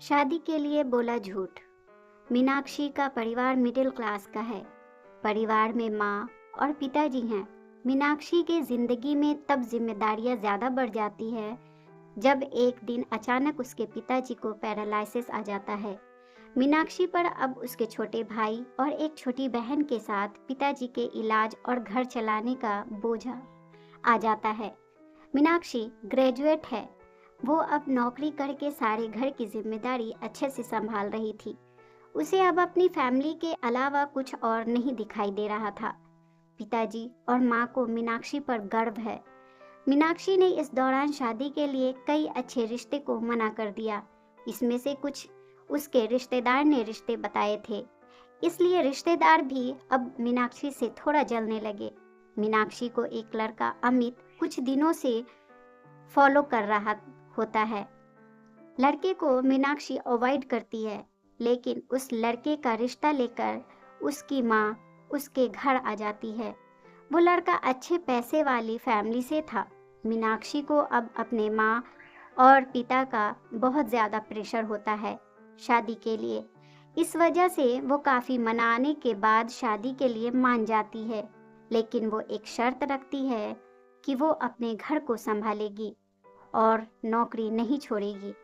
शादी के लिए बोला झूठ। मीनाक्षी का परिवार मिडिल क्लास का है। परिवार में माँ और पिताजी हैं। मीनाक्षी के जिंदगी में तब जिम्मेदारियां ज्यादा बढ़ जाती है जब एक दिन अचानक उसके पिताजी को पैरालिसिस आ जाता है। मीनाक्षी पर अब उसके छोटे भाई और एक छोटी बहन के साथ पिताजी के इलाज और घर चलाने का बोझ आ जाता है। मीनाक्षी ग्रेजुएट है। वो अब नौकरी करके सारे घर की जिम्मेदारी अच्छे से संभाल रही थी। उसे अब अपनी फैमिली के अलावा कुछ और नहीं दिखाई दे रहा था। पिताजी और माँ को मीनाक्षी पर गर्व है। मीनाक्षी ने इस दौरान शादी के लिए कई अच्छे रिश्ते को मना कर दिया। इसमें से कुछ उसके रिश्तेदार ने रिश्ते बताए थे, इसलिए रिश्तेदार भी अब मीनाक्षी से थोड़ा जलने लगे। मीनाक्षी को एक लड़का अमित कुछ दिनों से फॉलो कर रहा होता है। लड़के को मीनाक्षी अवॉइड करती है, लेकिन उस लड़के का रिश्ता लेकर उसकी माँ उसके घर आ जाती है। वो लड़का अच्छे पैसे वाली फैमिली से था। मीनाक्षी को अब अपने माँ और पिता का बहुत ज़्यादा प्रेशर होता है शादी के लिए। इस वजह से वो काफ़ी मनाने के बाद शादी के लिए मान जाती है, लेकिन वो एक शर्त रखती है कि वो अपने घर को संभालेगी और नौकरी नहीं छोड़ेगी।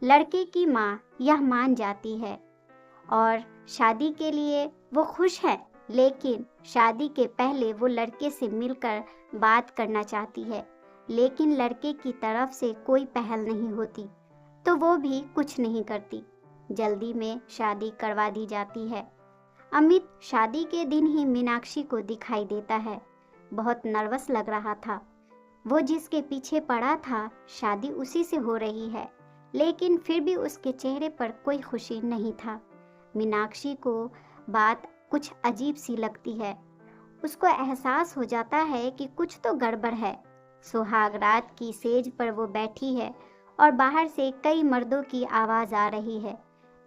लड़के की माँ यह मान जाती है और शादी के लिए वो खुश है, लेकिन शादी के पहले वो लड़के से मिलकर बात करना चाहती है, लेकिन लड़के की तरफ से कोई पहल नहीं होती, तो वो भी कुछ नहीं करती। जल्दी में शादी करवा दी जाती है। अमित शादी के दिन ही मीनाक्षी को दिखाई देता है। बहुत नर्वस लग रहा था। वो जिसके पीछे पड़ा था, शादी उसी से हो रही है, लेकिन फिर भी उसके चेहरे पर कोई खुशी नहीं था। मीनाक्षी को बात कुछ अजीब सी लगती है। उसको एहसास हो जाता है कि कुछ तो गड़बड़ है। सुहाग रात की सेज पर वो बैठी है और बाहर से कई मर्दों की आवाज़ आ रही है।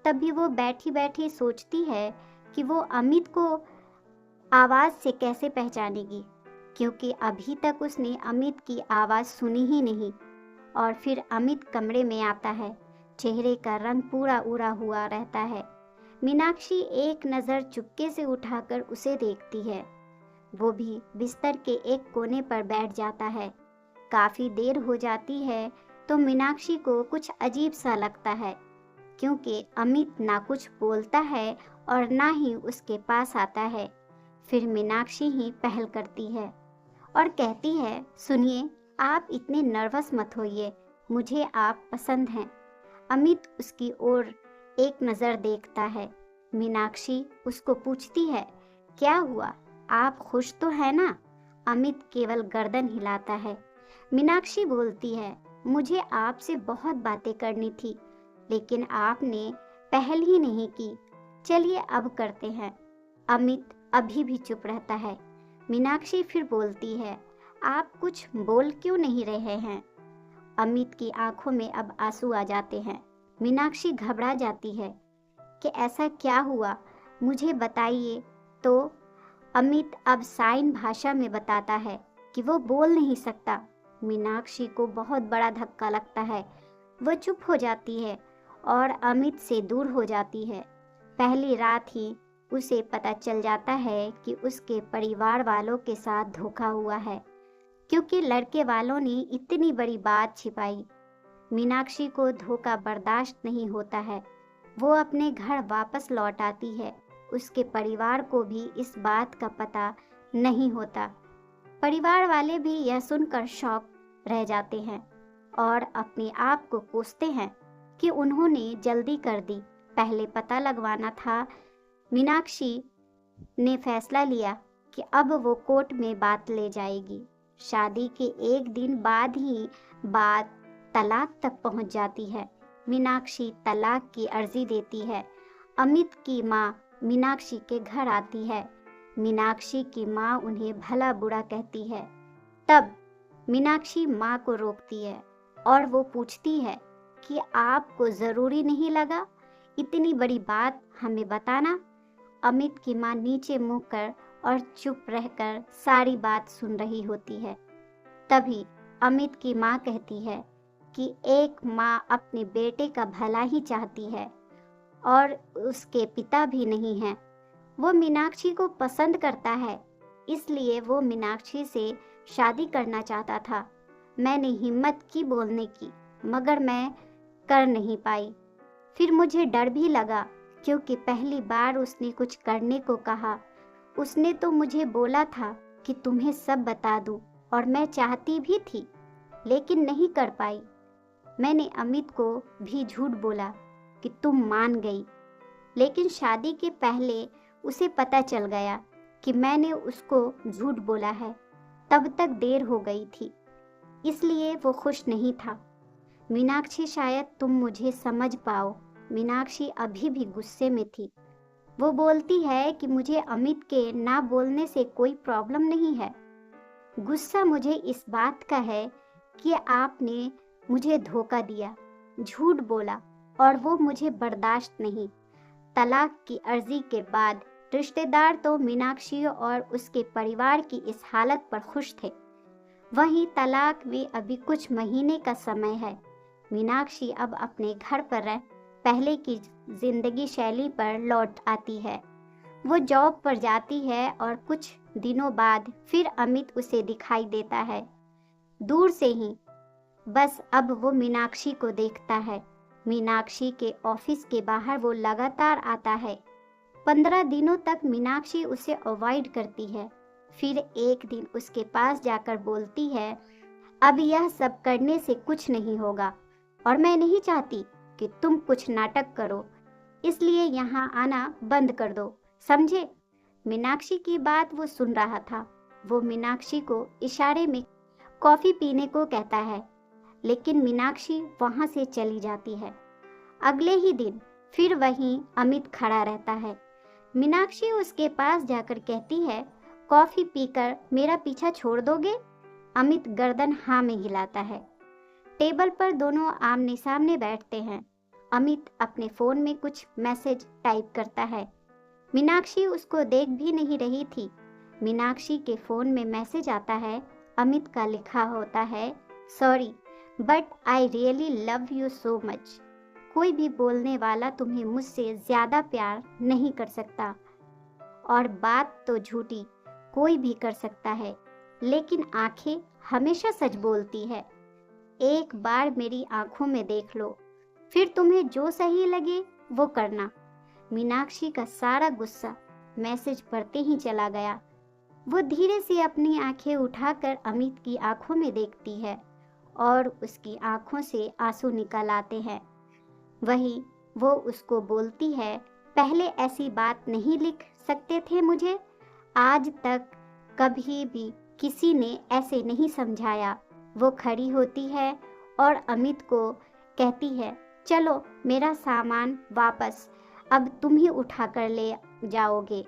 तभी वो बैठी बैठी सोचती है कि वो अमित को आवाज़ से कैसे पहचानेगी, क्योंकि अभी तक उसने अमित की आवाज़ सुनी ही नहीं। और फिर अमित कमरे में आता है। चेहरे का रंग पूरा उड़ा हुआ रहता है। मीनाक्षी एक नज़र चुपके से उठाकर उसे देखती है। वो भी बिस्तर के एक कोने पर बैठ जाता है। काफ़ी देर हो जाती है तो मीनाक्षी को कुछ अजीब सा लगता है, क्योंकि अमित ना कुछ बोलता है और ना ही उसके पास आता है। फिर मीनाक्षी ही पहल करती है और कहती है, सुनिए, आप इतने नर्वस मत होइए, मुझे आप पसंद हैं। अमित उसकी ओर एक नज़र देखता है। मीनाक्षी उसको पूछती है, क्या हुआ, आप खुश तो है ना? अमित केवल गर्दन हिलाता है। मीनाक्षी बोलती है, मुझे आपसे बहुत बातें करनी थी, लेकिन आपने पहल ही नहीं की। चलिए अब करते हैं। अमित अभी भी चुप रहता है। मीनाक्षी फिर बोलती है, आप कुछ बोल क्यों नहीं रहे हैं? अमित की आंखों में अब आंसू आ जाते हैं। मीनाक्षी घबरा जाती है कि ऐसा क्या हुआ, मुझे बताइए। तो अमित अब साइन भाषा में बताता है कि वो बोल नहीं सकता। मीनाक्षी को बहुत बड़ा धक्का लगता है। वो चुप हो जाती है और अमित से दूर हो जाती है। पहली रात ही उसे पता चल जाता है कि उसके परिवार वालों के साथ धोखा हुआ है, क्योंकि लड़के वालों ने इतनी बड़ी बात छिपाई। मीनाक्षी को धोखा बर्दाश्त नहीं होता है। वो अपने घर वापस लौट आती है। उसके परिवार को भी इस बात का पता नहीं होता। परिवार वाले भी यह सुनकर शॉक रह जाते हैं और अपने आप को कोसते हैं कि उन्होंने जल्दी कर दी, पहले पता लगवाना था। मीनाक्षी ने फैसला लिया कि अब वो कोर्ट में बात ले जाएगी। शादी के एक दिन बाद ही बात तलाक तक पहुंच जाती है। मीनाक्षी तलाक की अर्जी देती है। अमित की माँ मीनाक्षी के घर आती है। मीनाक्षी की माँ उन्हें भला बुरा कहती है। तब मीनाक्षी माँ को रोकती है और वो पूछती है कि आपको ज़रूरी नहीं लगा इतनी बड़ी बात हमें बताना? अमित की माँ नीचे मुँह कर और चुप रहकर सारी बात सुन रही होती है। तभी अमित की माँ कहती है कि एक माँ अपने बेटे का भला ही चाहती है और उसके पिता भी नहीं हैं। वो मीनाक्षी को पसंद करता है, इसलिए वो मीनाक्षी से शादी करना चाहता था। मैंने हिम्मत की बोलने की, मगर मैं कर नहीं पाई। फिर मुझे डर भी लगा, क्योंकि पहली बार उसने कुछ करने को कहा। उसने तो मुझे बोला था कि तुम्हें सब बता दूं, और मैं चाहती भी थी, लेकिन नहीं कर पाई। मैंने अमित को भी झूठ बोला कि तुम मान गई, लेकिन शादी के पहले उसे पता चल गया कि मैंने उसको झूठ बोला है। तब तक देर हो गई थी, इसलिए वो खुश नहीं था। मीनाक्षी, शायद तुम मुझे समझ पाओ। मीनाक्षी अभी भी गुस्से में थी। वो बोलती है कि मुझे अमित के ना बोलने से कोई प्रॉब्लम नहीं है। गुस्सा मुझे इस बात का है कि आपने मुझे धोखा दिया, झूठ बोला, और वो मुझे बर्दाश्त नहीं। तलाक की अर्जी के बाद रिश्तेदार तो मीनाक्षी और उसके परिवार की इस हालत पर खुश थे। वहीं तलाक में अभी कुछ महीने का समय है। मीनाक्षी अब अपने घर पर पहले की जिंदगी शैली पर लौट आती है। वो जॉब पर जाती है और कुछ दिनों बाद फिर अमित उसे दिखाई देता है, दूर से ही। बस अब वो मीनाक्षी को देखता है। मीनाक्षी के ऑफिस के बाहर वो लगातार आता है। 15 दिनों तक मीनाक्षी उसे अवॉइड करती है। फिर एक दिन उसके पास जाकर बोलती है, अब यह सब करने से कुछ नहीं होगा, और मैं नहीं चाहती कि तुम कुछ नाटक करो, इसलिए यहाँ आना बंद कर दो, समझे? मीनाक्षी की बात वो सुन रहा था। वो मीनाक्षी को इशारे में कॉफी पीने को कहता है, लेकिन मीनाक्षी वहां से चली जाती है। अगले ही दिन फिर वहीं अमित खड़ा रहता है। मीनाक्षी उसके पास जाकर कहती है, कॉफी पीकर मेरा पीछा छोड़ दोगे? अमित गर्दन हाँ में हिलाता है। टेबल पर दोनों आमने सामने बैठते हैं। अमित अपने फोन में कुछ मैसेज टाइप करता है। मीनाक्षी उसको देख भी नहीं रही थी। मीनाक्षी के फोन में मैसेज आता है। अमित का लिखा होता है, sorry but I really love you so much. कोई भी बोलने वाला तुम्हें मुझसे ज्यादा प्यार नहीं कर सकता, और बात तो झूठी कोई भी कर सकता है, लेकिन आंखें हमेशा सच बोलती है। एक बार मेरी आंखों में देख लो, फिर तुम्हें जो सही लगे वो करना। मीनाक्षी का सारा गुस्सा मैसेज पढ़ते ही चला गया। वो धीरे से अपनी आंखें उठाकर अमित की आंखों में देखती है, और उसकी आंखों से आंसू निकल आते हैं। वही वो उसको बोलती है, पहले ऐसी बात नहीं लिख सकते थे मुझे? आज तक कभी भी किसी ने ऐसे नहीं समझाया। वो खड़ी होती है और अमित को कहती है, चलो मेरा सामान वापस, अब तुम ही उठा कर ले जाओगे।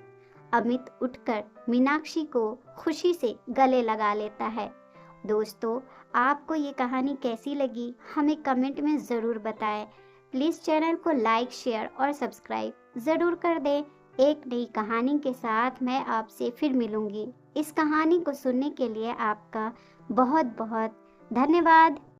अमित उठकर मीनाक्षी को खुशी से गले लगा लेता है। दोस्तों, आपको ये कहानी कैसी लगी हमें कमेंट में ज़रूर बताएं। प्लीज़ चैनल को लाइक, शेयर और सब्सक्राइब ज़रूर कर दें। एक नई कहानी के साथ मैं आपसे फिर मिलूंगी। इस कहानी को सुनने के लिए आपका बहुत बहुत धन्यवाद।